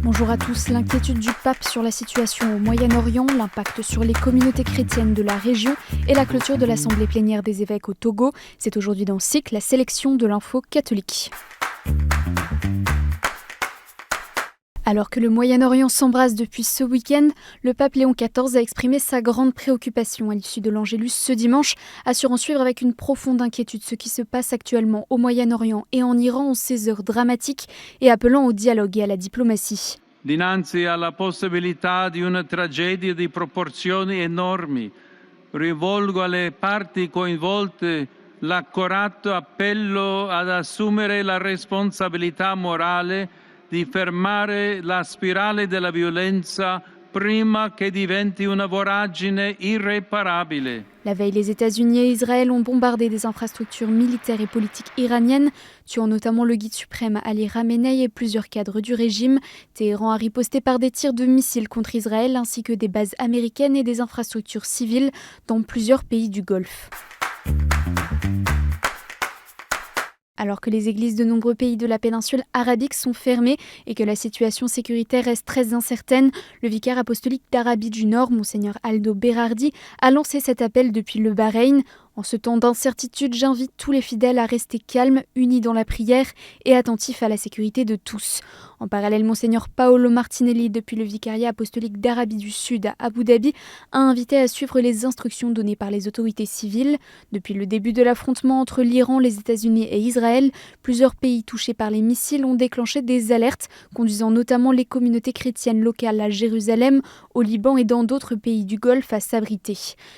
Bonjour à tous. L'inquiétude du pape sur la situation au Moyen-Orient, l'impact sur les communautés chrétiennes de la région et la clôture de l'Assemblée plénière des évêques au Togo. C'est aujourd'hui dans SIC, la sélection de l'info catholique. Alors que le Moyen-Orient s'embrase depuis ce week-end, le pape Léon XIV a exprimé sa grande préoccupation à l'issue de l'Angélus ce dimanche, assurant suivre avec une profonde inquiétude ce qui se passe actuellement au Moyen-Orient et en Iran en ces heures dramatiques et appelant au dialogue et à la diplomatie. Dinanzi alla possibilità di una tragedia di proporzioni enormi, rivolgo alle parti coinvolte l'accorato appello ad assumere la responsabilità morale di fermare la spirale della violenza prima che diventi una voragine irréparabile. La veille, les États-Unis et Israël ont bombardé des infrastructures militaires et politiques iraniennes, tuant notamment le guide suprême Ali Khamenei et plusieurs cadres du régime. Téhéran a riposté par des tirs de missiles contre Israël ainsi que des bases américaines et des infrastructures civiles dans plusieurs pays du Golfe. Alors que les églises de nombreux pays de la péninsule arabique sont fermées et que la situation sécuritaire reste très incertaine, le vicaire apostolique d'Arabie du Nord, Monseigneur Aldo Berardi, a lancé cet appel depuis le Bahreïn. En ce temps d'incertitude, j'invite tous les fidèles à rester calmes, unis dans la prière et attentifs à la sécurité de tous. En parallèle, Monseigneur Paolo Martinelli, depuis le vicariat apostolique d'Arabie du Sud à Abu Dhabi, a invité à suivre les instructions données par les autorités civiles. Depuis le début de l'affrontement entre l'Iran, les États-Unis et Israël, plusieurs pays touchés par les missiles ont déclenché des alertes, conduisant notamment les communautés chrétiennes locales à Jérusalem, au Liban et dans d'autres pays du Golfe à s'abriter.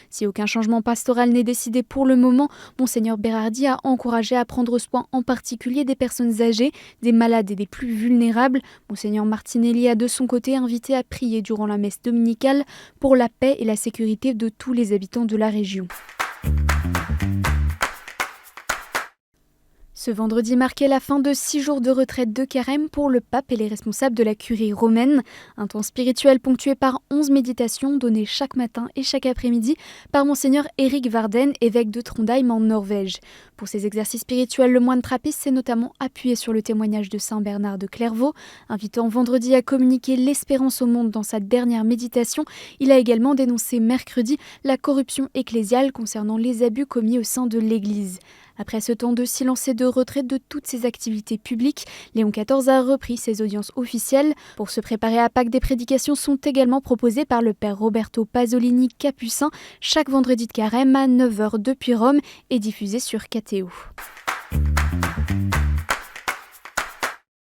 Si aucun changement pastoral n'est décidé pour le moment, Monseigneur Berardi a encouragé à prendre soin en particulier des personnes âgées, des malades et des plus vulnérables. Monseigneur Martinelli a de son côté invité à prier durant la messe dominicale pour la paix et la sécurité de tous les habitants de la région. Ce vendredi marquait la fin de 6 jours de retraite de carême pour le pape et les responsables de la curie romaine. Un temps spirituel ponctué par 11 méditations données chaque matin et chaque après-midi par Monseigneur Éric Varden, évêque de Trondheim en Norvège. Pour ces exercices spirituels, le moine trappiste s'est notamment appuyé sur le témoignage de Saint Bernard de Clairvaux. Invitant vendredi à communiquer l'espérance au monde dans sa dernière méditation, il a également dénoncé mercredi la corruption ecclésiale concernant les abus commis au sein de l'Église. Après ce temps de silence et de retrait de toutes ses activités publiques, Léon XIV a repris ses audiences officielles. Pour se préparer à Pâques, des prédications sont également proposées par le père Roberto Pasolini Capucin chaque vendredi de carême à 9h depuis Rome et diffusées sur KTO.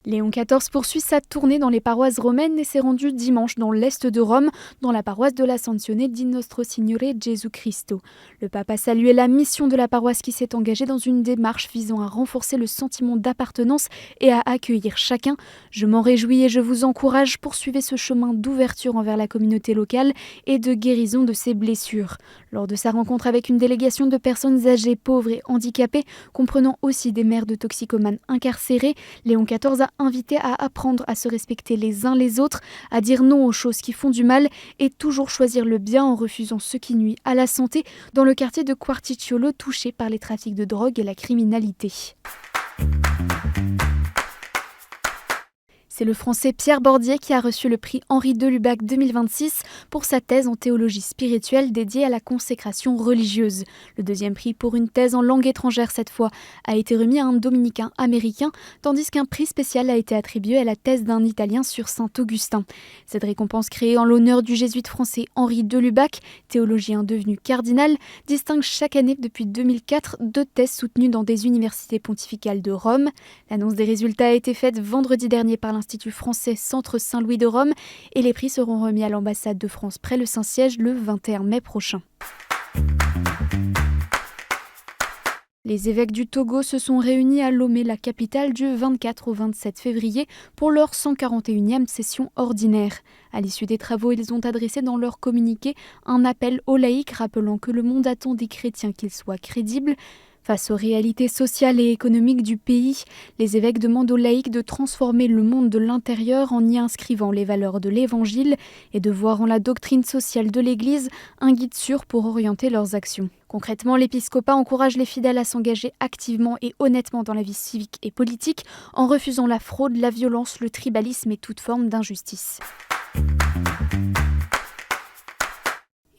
Léon XIV poursuit sa tournée dans les paroisses romaines et s'est rendu dimanche dans l'est de Rome, dans la paroisse de l'Ascensione di Nostro Signore Gesù Cristo. Le pape a salué la mission de la paroisse qui s'est engagée dans une démarche visant à renforcer le sentiment d'appartenance et à accueillir chacun. Je m'en réjouis et je vous encourage, poursuivez ce chemin d'ouverture envers la communauté locale et de guérison de ses blessures. Lors de sa rencontre avec une délégation de personnes âgées, pauvres et handicapées, comprenant aussi des mères de toxicomanes incarcérés, Léon XIV a invité à apprendre à se respecter les uns les autres, à dire non aux choses qui font du mal et toujours choisir le bien en refusant ce qui nuit à la santé dans le quartier de Quarticciolo touché par les trafics de drogue et la criminalité. C'est le Français Pierre Bordier qui a reçu le prix Henri de Lubac 2026 pour sa thèse en théologie spirituelle dédiée à la consécration religieuse. Le deuxième prix pour une thèse en langue étrangère cette fois a été remis à un dominicain américain, tandis qu'un prix spécial a été attribué à la thèse d'un Italien sur Saint-Augustin. Cette récompense créée en l'honneur du jésuite français Henri de Lubac, théologien devenu cardinal, distingue chaque année depuis 2004 2 thèses soutenues dans des universités pontificales de Rome. L'annonce des résultats a été faite vendredi dernier par l'Institut français Centre Saint-Louis de Rome et les prix seront remis à l'ambassade de France près le Saint-Siège le 21 mai prochain. Les évêques du Togo se sont réunis à Lomé, la capitale, du 24 au 27 février pour leur 141e session ordinaire. À l'issue des travaux, ils ont adressé dans leur communiqué un appel aux laïcs rappelant que le monde attend des chrétiens qu'ils soient crédibles. Face aux réalités sociales et économiques du pays, les évêques demandent aux laïcs de transformer le monde de l'intérieur en y inscrivant les valeurs de l'Évangile et de voir en la doctrine sociale de l'Église un guide sûr pour orienter leurs actions. Concrètement, l'épiscopat encourage les fidèles à s'engager activement et honnêtement dans la vie civique et politique en refusant la fraude, la violence, le tribalisme et toute forme d'injustice.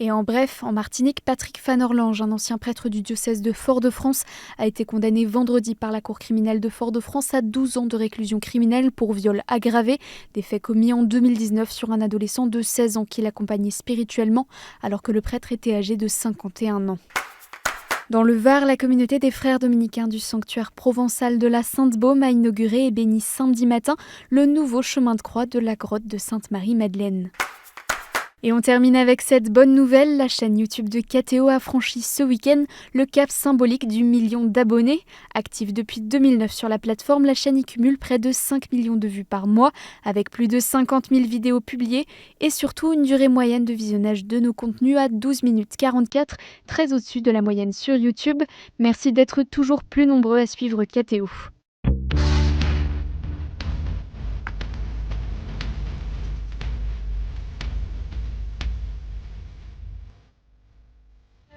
Et en bref, en Martinique, Patrick Fanorlange, un ancien prêtre du diocèse de Fort-de-France, a été condamné vendredi par la cour criminelle de Fort-de-France à 12 ans de réclusion criminelle pour viol aggravé, des faits commis en 2019 sur un adolescent de 16 ans qui l'accompagnait spirituellement alors que le prêtre était âgé de 51 ans. Dans le Var, la communauté des frères dominicains du sanctuaire provençal de la Sainte-Baume a inauguré et béni samedi matin le nouveau chemin de croix de la grotte de Sainte-Marie-Madeleine. Et on termine avec cette bonne nouvelle, la chaîne YouTube de KTO a franchi ce week-end le cap symbolique du million d'abonnés. Active depuis 2009 sur la plateforme, la chaîne y cumule près de 5 millions de vues par mois, avec plus de 50 000 vidéos publiées et surtout une durée moyenne de visionnage de nos contenus à 12 minutes 44, très au-dessus de la moyenne sur YouTube. Merci d'être toujours plus nombreux à suivre KTO.